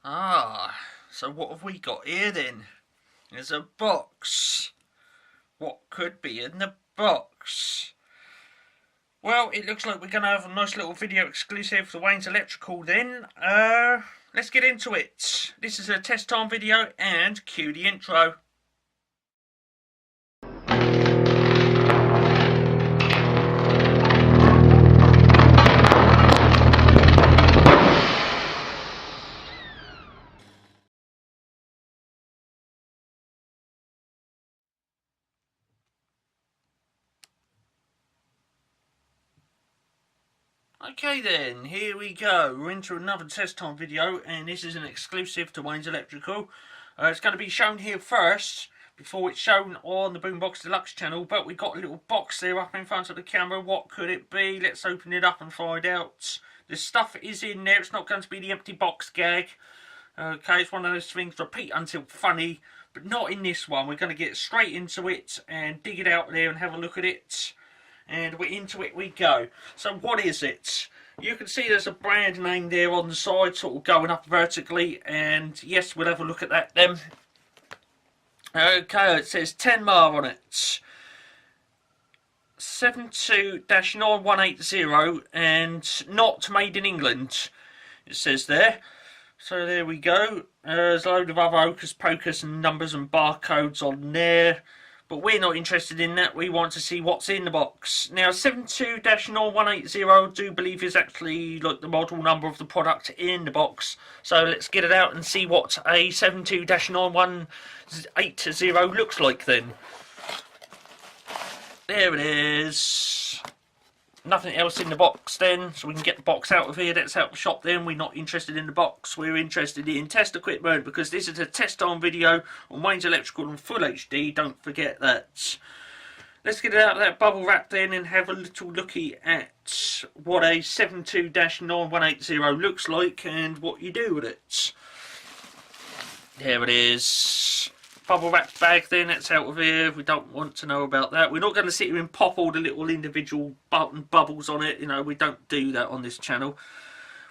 So what have we got here then? There's a box. What could be in the box? Well, it looks like we're going to have a nice little video exclusive for Wayne's Electrical then. Let's get into it. This is a test time video and cue the intro. Okay then, here we go. We're into another test time video, and this is an exclusive to Wayne's Electrical. It's going to be shown here first, before it's shown on the Boombox Deluxe channel, but we've got a little box there up in front of the camera. What could it be? Let's open it up and find out. The stuff is in there. It's not going to be the empty box gag. Okay, it's one of those things, repeat until funny, but not in this one. We're going to get straight into it and dig it out there and have a look at it. And we're into it we go. So what is it? You can see there's a brand name there on the side, sort of going up vertically, and yes, we'll have a look at that then. Okay, it says Tenma on it. 72-9180 and not made in England, it says there. So there we go. There's a load of other hocus pocus and numbers and barcodes on there. But we're not interested in that. We want to see what's in the box. Now, 72-9180 I do believe is actually like the model number of the product in the box. So let's get it out and see what a 72-9180 looks like then. There it is. Nothing else in the box then, so we can get the box out of here. That's out the shop then. We're not interested in the box. We're interested in test equipment because this is a test on video on Wayne's Electrical and Full HD. Don't forget that. Let's get it out of that bubble wrap then and have a little looky at what a 72-9180 looks like and what you do with it. There it is. Bubble wrap bag then, that's out of here. We don't want to know about that. We're not going to sit here and pop all the little individual bubbles on it. You know, we don't do that on this channel.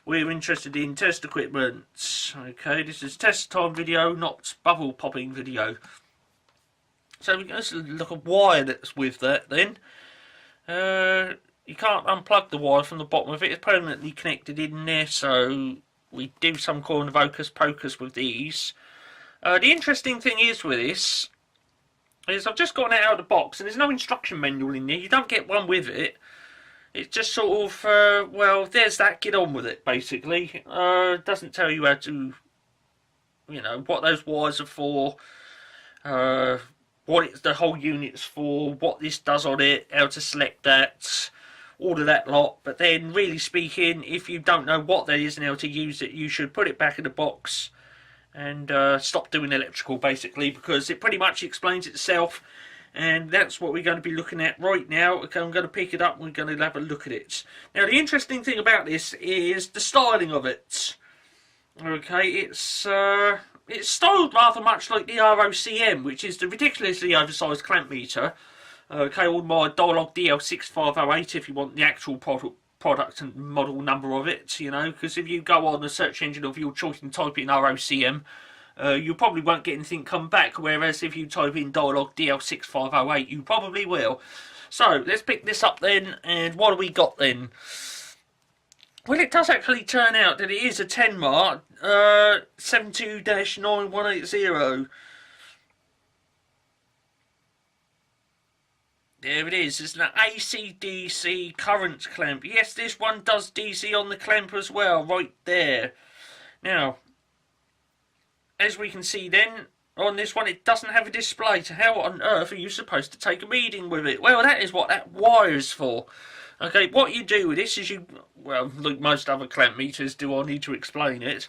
We're interested in test equipment. Okay, this is test time video, not bubble popping video. So we're going to look at wire that's with that then. You can't unplug the wire from the bottom of it. It's permanently connected in there, so we do some kind of hocus pocus with these. The interesting thing is with this is I've just gotten it out of the box and there's no instruction manual in there. You don't get one with it. It's just sort of, well, there's that, get on with it, basically. It doesn't tell you how to, you know, what those wires are for, what the whole unit's for, what this does on it, how to select that, all of that lot. But then, really speaking, if you don't know what that is and how to use it, you should put it back in the box and stop doing electrical, basically, because it pretty much explains itself, and that's what we're going to be looking at right now. Okay, I'm going to pick it up and we're going to have a look at it. Now, the interesting thing about this is the styling of it. Okay, it's styled rather much like the ROCM, which is the ridiculously oversized clamp meter. Okay, or my Dialog DL6508 if you want the actual product and model number of it, you know, because if you go on the search engine of your choice and type in ROCM, you probably won't get anything come back, whereas if you type in Dialog DL6508, you probably will. So, let's pick this up then, and what do we got then? Well, it does actually turn out that it is a Tenma 72-9180. There it is. It's an AC/DC current clamp. Yes, this one does DC on the clamp as well, right there. Now, as we can see then, on this one, it doesn't have a display. So how on earth are you supposed to take a reading with it? Well, that is what that wire is for. Okay, what you do with this is you, well, like most other clamp meters do, I need to explain it,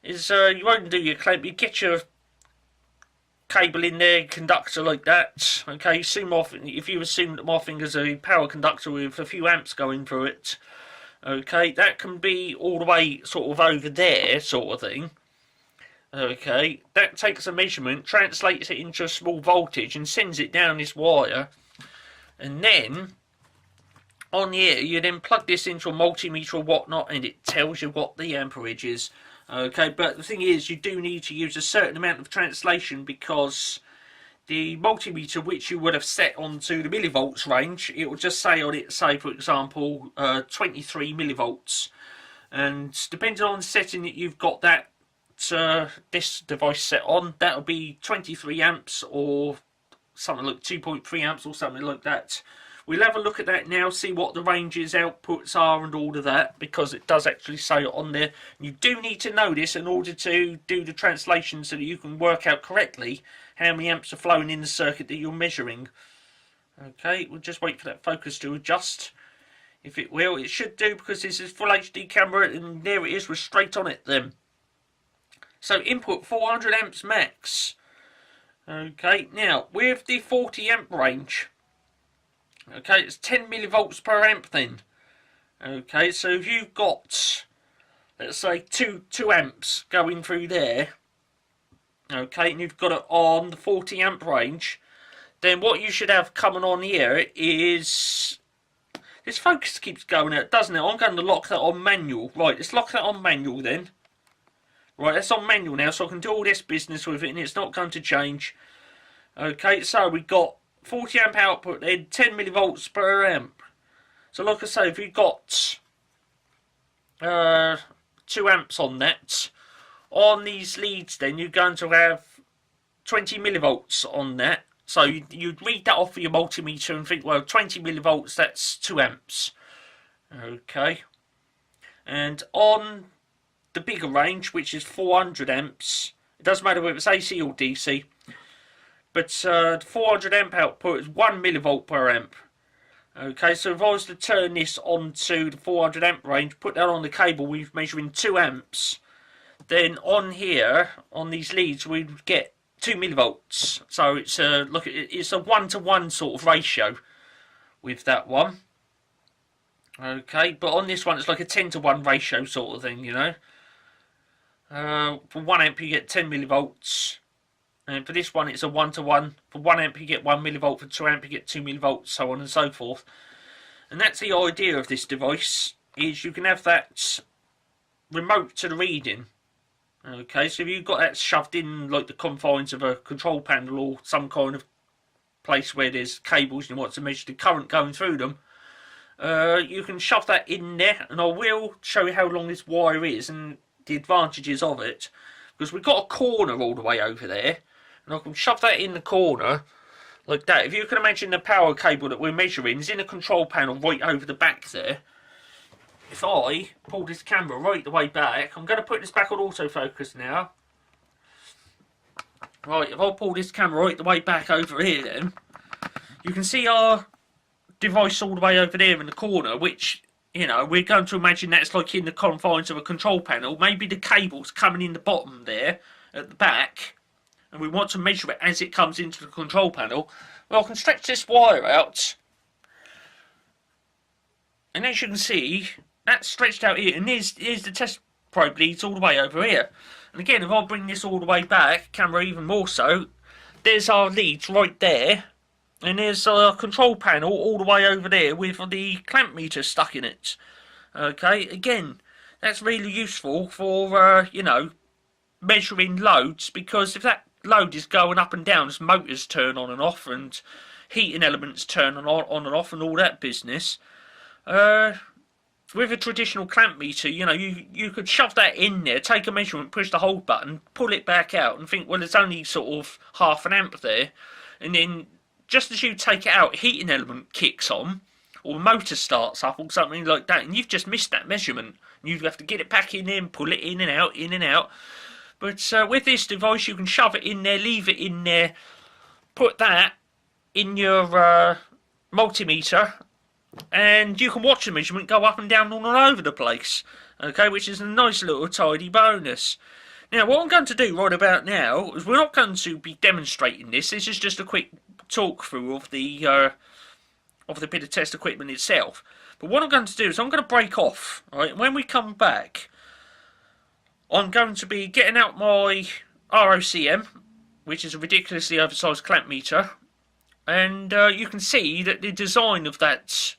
is you won't do your clamp, you get your cable in there, conductor like that. Okay, if you assume that my finger's a power conductor with a few amps going through it, okay, that can be all the way sort of over there, sort of thing. Okay, that takes a measurement, translates it into a small voltage and sends it down this wire, and then on here you then plug this into a multimeter or whatnot and it tells you what the amperage is. Okay, but the thing is, you do need to use a certain amount of translation, because the multimeter which you would have set onto the millivolts range, it will just say on it, say for example, 23 millivolts, and depending on the setting that you've got that this device set on, that'll be 23 amps or something like 2.3 amps or something like that. We'll have a look at that now, see what the ranges, outputs are and all of that, because it does actually say it on there. You do need to know this in order to do the translation, so that you can work out correctly how many amps are flowing in the circuit that you're measuring. Okay, we'll just wait for that focus to adjust. If it will, it should do, because this is full HD camera, and there it is, we're straight on it then. So input 400 amps max. Okay, now with the 40 amp range, okay, it's 10 millivolts per amp then. Okay, so if you've got, let's say, 2 amps going through there, okay, and you've got it on the 40 amp range, then what you should have coming on here is, this focus keeps going out, doesn't it? I'm going to lock that on manual. Right, let's lock that on manual then. Right, that's on manual now, so I can do all this business with it, and it's not going to change. Okay, so we've got 40 amp output then, 10 millivolts per amp. So like I say, if you've got 2 amps on that, on these leads then you're going to have 20 millivolts on that. So you'd read that off of your multimeter and think, well, 20 millivolts, that's 2 amps. Okay. And on the bigger range, which is 400 amps, it doesn't matter whether it's AC or DC, but the 400 amp output is 1 millivolt per amp. Okay, so if I was to turn this onto the 400 amp range, put that on the cable, we're measuring 2 amps. Then on here, on these leads, we'd get 2 millivolts. So it's a look, it's a 1-to-1 sort of ratio with that one. Okay, but on this one, it's like a 10-to-1 ratio sort of thing, you know. For 1 amp, you get 10 millivolts. And for this one, it's a 1-to-1. For 1 amp, you get 1 millivolt. For 2 amp, you get 2 millivolts, so on and so forth. And that's the idea of this device, is you can have that remote to the reading. Okay, so if you've got that shoved in like the confines of a control panel or some kind of place where there's cables and you want to measure the current going through them, you can shove that in there, and I will show you how long this wire is and the advantages of it, because we've got a corner all the way over there, and I can shove that in the corner like that. If you can imagine the power cable that we're measuring is in a control panel right over the back there. If I pull this camera right the way back, I'm going to put this back on autofocus now. Right, if I pull this camera right the way back over here then, you can see our device all the way over there in the corner, which, you know, we're going to imagine that's like in the confines of a control panel. Maybe the cable's coming in the bottom there at the back, and we want to measure it as it comes into the control panel. Well, I can stretch this wire out, and as you can see, that's stretched out here, and here's the test probe leads all the way over here. And again, if I bring this all the way back, camera even more so, there's our leads right there, and there's a control panel all the way over there with the clamp meter stuck in it. Okay, again, that's really useful for, you know, measuring loads, because if that load is going up and down as motors turn on and off and heating elements turn on and off and all that business, with a traditional clamp meter, you know, you could shove that in there, take a measurement, push the hold button, pull it back out and think, well, it's only sort of half an amp there, and then just as you take it out, a heating element kicks on, or the motor starts up or something like that, and you've just missed that measurement. You have to get it back in there and pull it in and out, in and out. But with this device, you can shove it in there, leave it in there, put that in your multimeter, and you can watch the measurement go up and down all over the place. Okay, which is a nice little tidy bonus. Now, what I'm going to do right about now is we're not going to be demonstrating this. This is just a quick talk through of the bit of test equipment itself. But what I'm going to do is I'm going to break off. Right, when we come back, I'm going to be getting out my ROCM, which is a ridiculously oversized clamp meter, and you can see that the design of that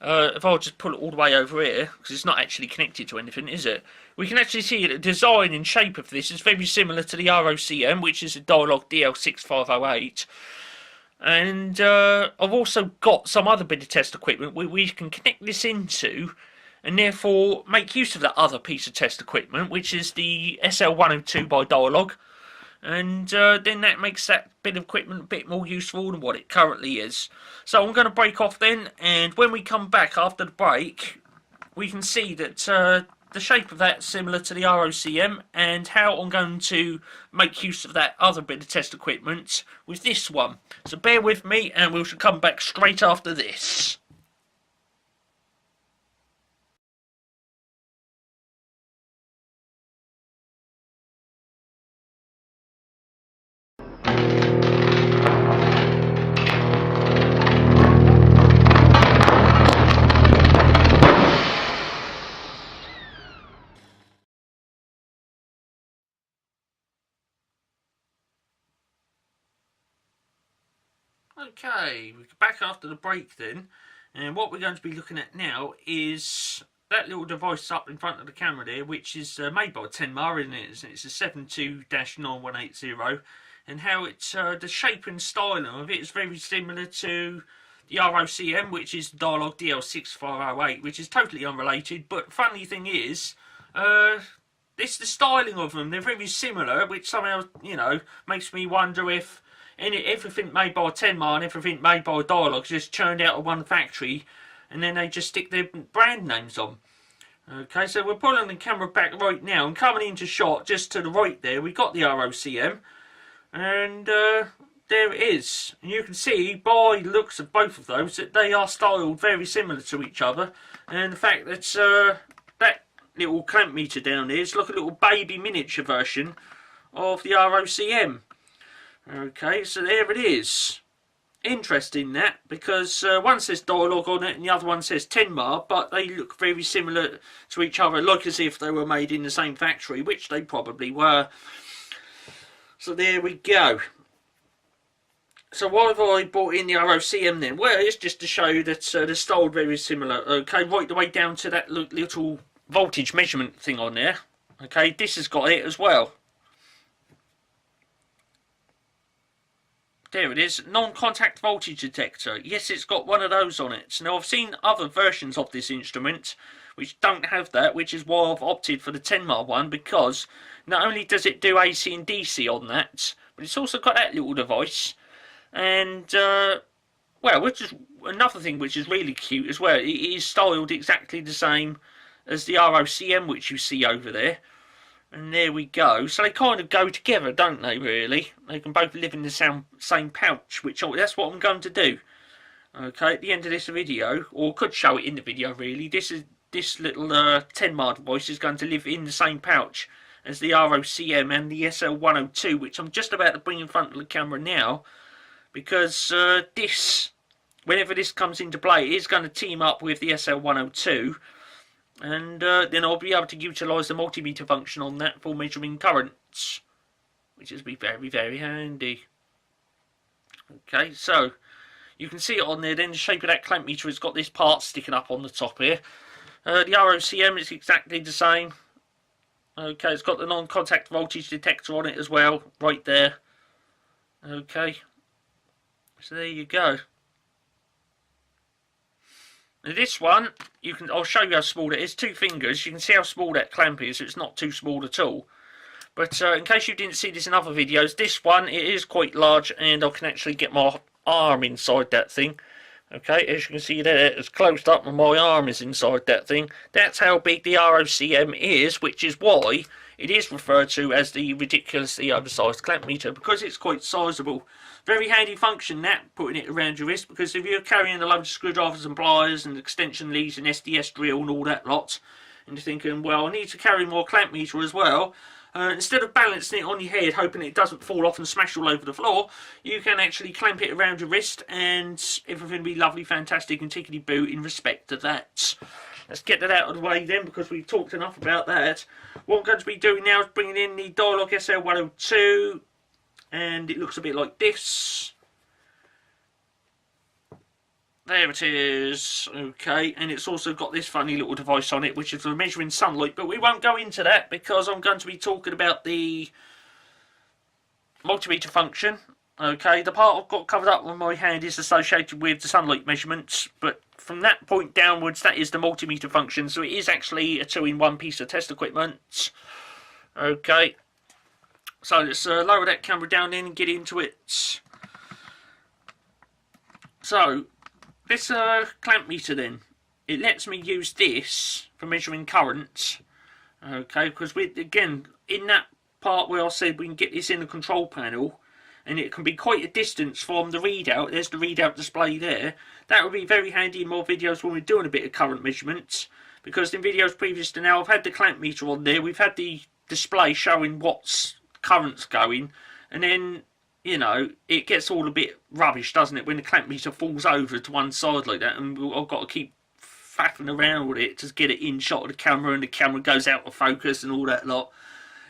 if I'll just pull it all the way over here, because it's not actually connected to anything, is it? We can actually see the design and shape of this is very similar to the ROCM, which is a Dialog DL6508. And I've also got some other bit of test equipment where we can connect this into and therefore make use of that other piece of test equipment, which is the SL102 by Dialog. And then that makes that bit of equipment a bit more useful than what it currently is. So I'm going to break off then, and when we come back after the break, we can see that the shape of that is similar to the ROCM, and how I'm going to make use of that other bit of test equipment with this one. So bear with me, and we shall come back straight after this. Okay, we're back after the break then, and what we're going to be looking at now is that little device up in front of the camera there, which is made by Tenma, isn't it? It's a 72-9180, and how it's the shape and styling of it is very similar to the ROCM, which is Dialog DL6508, which is totally unrelated. But funny thing is, it's the styling of them. They're very similar, which somehow, you know, makes me wonder if everything made by Tenma and everything made by Dialog just churned out of one factory, and then they just stick their brand names on. Okay, so we're pulling the camera back right now, and coming into shot just to the right there, we got the ROCM, and there it is. And you can see by the looks of both of those that they are styled very similar to each other, and the fact that that little clamp meter down there is like a little baby miniature version of the ROCM. Okay, so there it is. Interesting that, because one says Dialog on it and the other one says Tenma, but they look very similar to each other, like as if they were made in the same factory, which they probably were. So there we go. So why have I brought in the ROCM then? Well, it's just to show you that they're styled very similar. Okay, right the way down to that little voltage measurement thing on there. Okay, this has got it as well. There it is, non-contact voltage detector. Yes, it's got one of those on it. Now, I've seen other versions of this instrument which don't have that, which is why I've opted for the Tenma one, because not only does it do AC and DC on that, but it's also got that little device. And, well, which is another thing which is really cute as well. It is styled exactly the same as the ROCM, which you see over there. And there we go. So they kind of go together, don't they, really? They can both live in the same pouch, which that's what I'm going to do. Okay, at the end of this video, or could show it in the video, really, this little Tenma device is going to live in the same pouch as the ROCM and the SL102, which I'm just about to bring in front of the camera now, because this, whenever this comes into play, it is going to team up with the SL102. And then I'll be able to utilise the multimeter function on that for measuring currents, which is be very, very handy. Okay, so you can see it on there then, the shape of that clamp meter has got this part sticking up on the top here. The ROCM is exactly the same. Okay, it's got the non-contact voltage detector on it as well, right there. Okay, so there you go. Now this one, I'll show you how small it is. 2 fingers. You can see how small that clamp is. So it's not too small at all. But in case you didn't see this in other videos, this one, it is quite large, and I can actually get my arm inside that thing. Okay, as you can see there, it's closed up and my arm is inside that thing. That's how big the ROCM is, which is why it is referred to as the ridiculously oversized clamp meter, because it's quite sizable. Very handy function, that, putting it around your wrist, because if you're carrying a load of screwdrivers and pliers and extension leads and SDS drill and all that lot, and you're thinking, well, I need to carry more clamp meter as well, instead of balancing it on your head, hoping it doesn't fall off and smash all over the floor, you can actually clamp it around your wrist, and everything will be lovely, fantastic, and tickety-boo in respect to that. Let's get that out of the way then, because we've talked enough about that. What I'm going to be doing now is bringing in the Dialog SL102, and it looks a bit like this. There it is. Okay, and it's also got this funny little device on it, which is for measuring sunlight, but we won't go into that because I'm going to be talking about the multimeter function. Okay, the part I've got covered up on my hand is associated with the sunlight measurements, but from that point downwards, that is the multimeter function, so it is actually a 2-in-1 piece of test equipment. Okay, so let's lower that camera down in and get into it. So, this clamp meter then, it lets me use this for measuring current. Okay, because we, again, in that part where I said we can get this in the control panel, and it can be quite a distance from the readout. There's the readout display there. That would be very handy in more videos when we're doing a bit of current measurements, because in videos previous to now I've had the clamp meter on there, we've had the display showing what's current's going, and then, you know, it gets all a bit rubbish, doesn't it, when the clamp meter falls over to one side like that, and I've got to keep faffing around with it to get it in shot of the camera, and the camera goes out of focus and all that lot.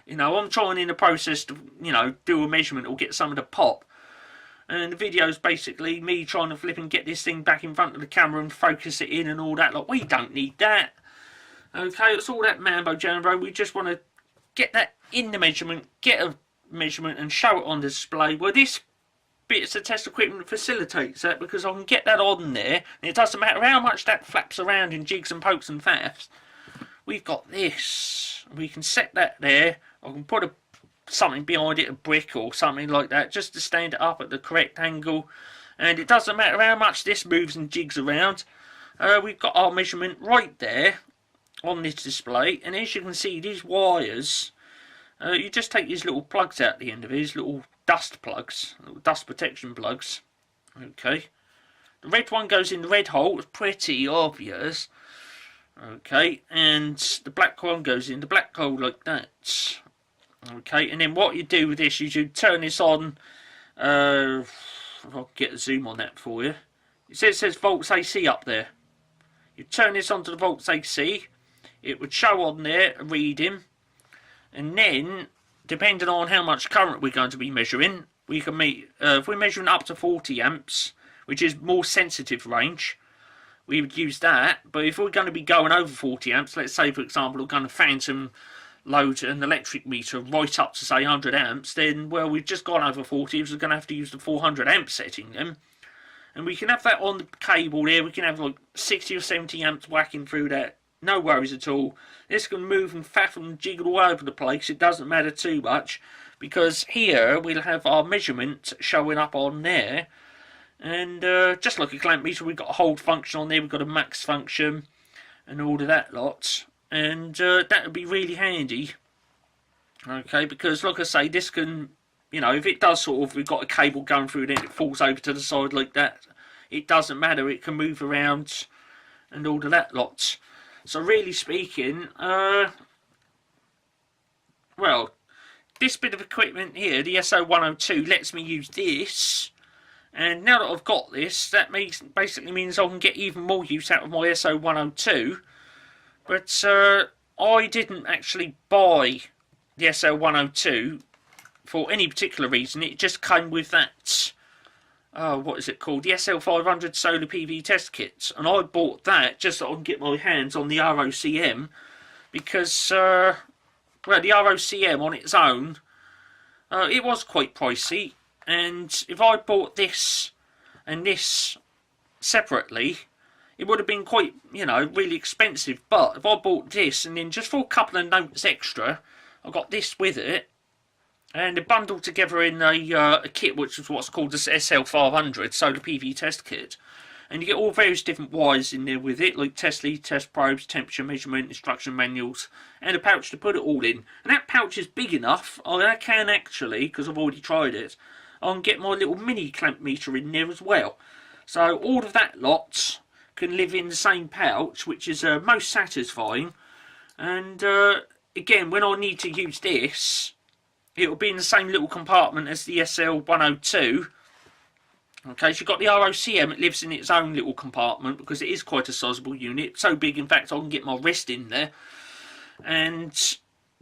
You know, I'm trying in the process to, you know, do a measurement or get some of the pop. And the video's basically me trying to flip and get this thing back in front of the camera and focus it in and all that. Like, we don't need that. Okay, it's all that mambo jumbo. We just want to get that in the measurement, get a measurement and show it on display. Well, this bits of test equipment facilitates that, because I can get that on there. And it doesn't matter how much that flaps around in jigs and pokes and faffs. We've got this. We can set that there. I can put something behind it, a brick or something like that, just to stand it up at the correct angle. And it doesn't matter how much this moves and jigs around. We've got our measurement right there on this display. And as you can see, these wires, you just take these little plugs out the end of these little dust plugs, little dust protection plugs. Okay. The red one goes in the red hole. It's pretty obvious. Okay, and the black one goes in the black hole like that. Okay, and then what you do with this is you turn this on. If I'll get a zoom on that for you. It says volts AC up there. You turn this onto the volts AC. It would show on there a reading. And then, depending on how much current we're going to be measuring, we can meet, if we're measuring up to 40 amps, which is more sensitive range, we would use that. But if we're going to be going over 40 amps, let's say for example we're going to phantom load an electric meter right up to say 100 amps, then, well, we've just gone over 40, so we're going to have to use the 400 amp setting then. And we can have that on the cable there. We can have like 60 or 70 amps whacking through that. No worries at all. This can move and faff and jiggle all over the place. It doesn't matter too much, because here we'll have our measurement showing up on there. And just like a clamp meter, we've got a hold function on there. We've got a max function and all of that lot. And that would be really handy. Okay, because like I say, this can, you know, if it does sort of, we've got a cable going through it and it falls over to the side like that, it doesn't matter. It can move around and all of that lot. So really speaking, well, this bit of equipment here, the SO102, lets me use this. And now that I've got this, that basically means I can get even more use out of my SO102. But I didn't actually buy the SO102 for any particular reason. It just came with that, what is it called? The SL500 Solar PV Test Kit. And I bought that just so I can get my hands on the ROCM. Because, well, the ROCM on its own, it was quite pricey. And if I bought this and this separately, it would have been quite, you know, really expensive. But if I bought this and then just for a couple of notes extra, I got this with it. And they're bundled together in a kit, which is what's called the SL500 Solar PV Test Kit. And you get all various different wires in there with it, like test lead, test probes, temperature measurement, instruction manuals, and a pouch to put it all in. And that pouch is big enough, I can actually, because I've already tried it, I can get my little mini clamp meter in there as well. So all of that lot can live in the same pouch, which is most satisfying. And again, when I need to use this, it will be in the same little compartment as the SL102. Okay, so you've got the ROCM, it lives in its own little compartment because it is quite a sizable unit. So big, in fact, I can get my wrist in there. And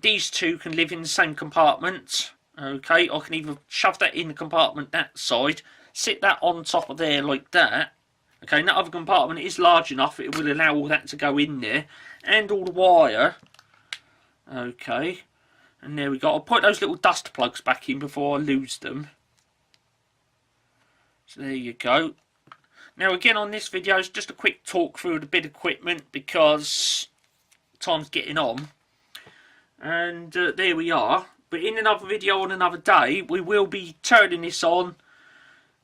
these two can live in the same compartment. Okay, I can either shove that in the compartment that side, sit that on top of there like that, Okay, that other compartment is large enough, it will allow all that to go in there. And all the wire. Okay, and there we go. I'll put those little dust plugs back in before I lose them. So there you go. Now again on this video, it's just a quick talk through the bit of equipment because time's getting on. And there we are. But in another video on another day, we will be turning this on,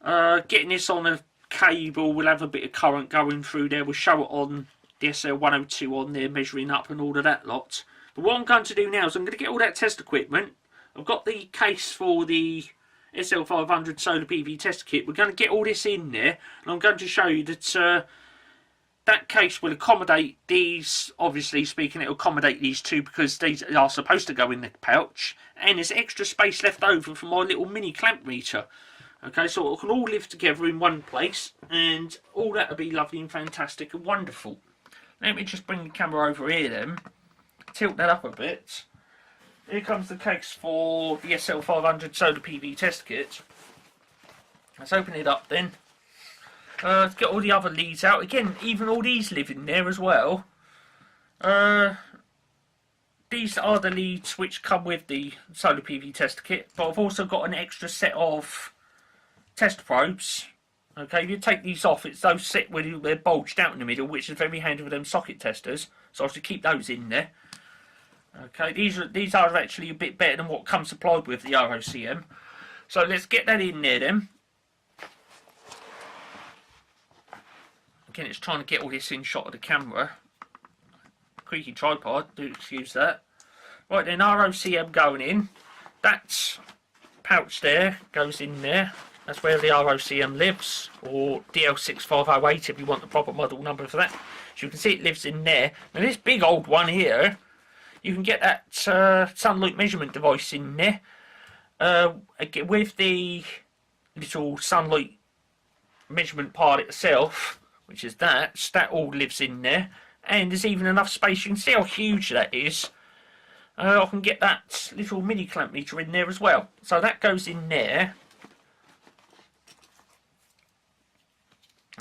getting this on a cable. We'll have a bit of current going through there. We'll show it on the SL102 on there, measuring up and all of that lot. But what I'm going to do now is I'm going to get all that test equipment. I've got the case for the SL500 solar PV test kit. We're going to get all this in there, and I'm going to show you that that case will accommodate these. Obviously speaking, it will accommodate these two because these are supposed to go in the pouch, and there's extra space left over for my little mini clamp meter. Okay, so it can all live together in one place, and all that will be lovely and fantastic and wonderful. Let me just bring the camera over here then, tilt that up a bit. Here comes the case for the SL500 solar PV test kit. Let's open it up then. Let's get all the other leads out. Again, even all these live in there as well. These are the leads which come with the solar PV test kit, but I've also got an extra set of test probes. Okay, if you take these off, it's those set where they're bulged out in the middle, which is very handy with them socket testers. So I should keep those in there. Okay, these are actually a bit better than what comes supplied with the ROCM. So let's get that in there then. Again, it's trying to get all this in shot of the camera. Creaky tripod, do excuse that. Right then, ROCM going in. That pouch there goes in there. That's where the ROCM lives, or DL6508 if you want the proper model number for that. So you can see it lives in there. Now this big old one here, you can get that sunlight measurement device in there with the little sunlight measurement part itself, which is that all lives in there. And there's even enough space, you can see how huge that is. I can get that little mini clamp meter in there as well. So that goes in there.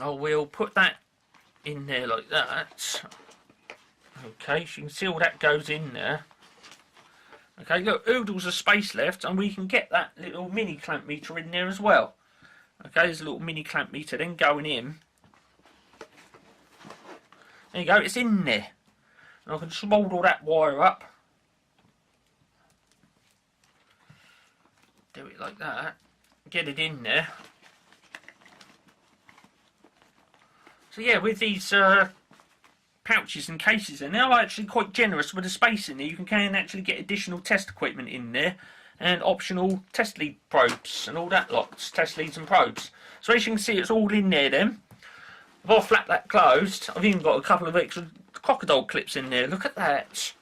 I will put that in there like that. Okay, so you can see all that goes in there. Okay, look, oodles of space left, and we can get that little mini clamp meter in there as well. Okay, there's a little mini clamp meter then going in. There you go, it's in there. And I can just mould all that wire up. Do it like that. Get it in there. So yeah, with these pouches and cases, and they're actually quite generous with the space in there. You can actually get additional test equipment in there, and optional test lead probes and all that lots, test leads and probes. So as you can see, it's all in there then. If I flap that closed, I've even got a couple of extra crocodile clips in there. Look at that.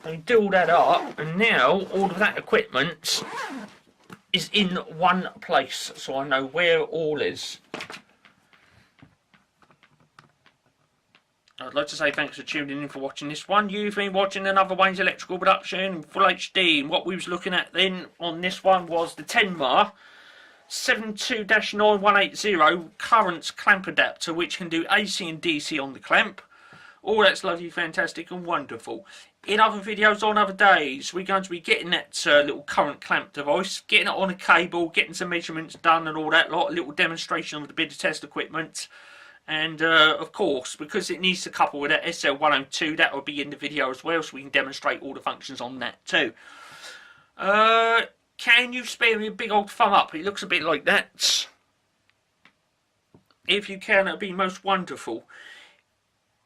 I can do all that up, and now all of that equipment is in one place, so I know where it all is. I'd like to say thanks for tuning in for watching this one. You've been watching another Wayne's Electrical production, full HD, and what we was looking at then on this one was the Tenma 72-9180 current clamp adapter, which can do AC and DC on the clamp. All that's lovely, fantastic and wonderful. In other videos on other days, we're going to be getting that little current clamp device, getting it on a cable, getting some measurements done and all that lot, a little demonstration of the bit of test equipment. And of course, because it needs to couple with that SL102, that will be in the video as well, so we can demonstrate all the functions on that too. Can you spare me a big old thumb up? It looks a bit like that. If you can, that would be most wonderful.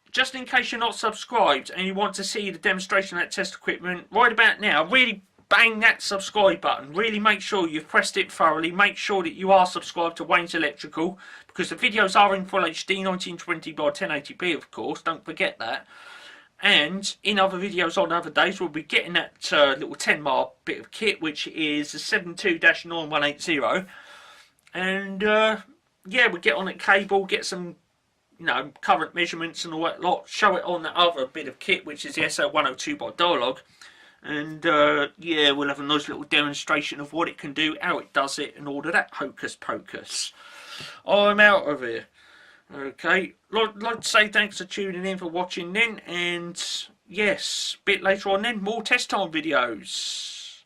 Just in case you're not subscribed and you want to see the demonstration of that test equipment right about now, really bang that subscribe button. Really make sure you've pressed it thoroughly. Make sure that you are subscribed to Wayne's Electrical, because the videos are in full HD 1920 by 1080p, of course. Don't forget that. And in other videos on other days, we'll be getting that little Tenma bit of kit, which is a 72-9180. And yeah, we'll get on a cable, get some, you know, current measurements and all that lot. Show it on that other bit of kit, which is the SL102 by Dialog. And yeah, we'll have a nice little demonstration of what it can do, how it does it, and all of that hocus pocus. I'm out of here. Okay, like to say thanks for tuning in, for watching then, and yes, a bit later on then, more test time videos.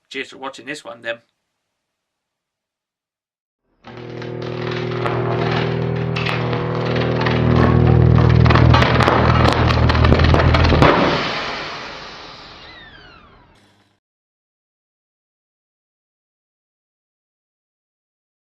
Cheers for watching this one then.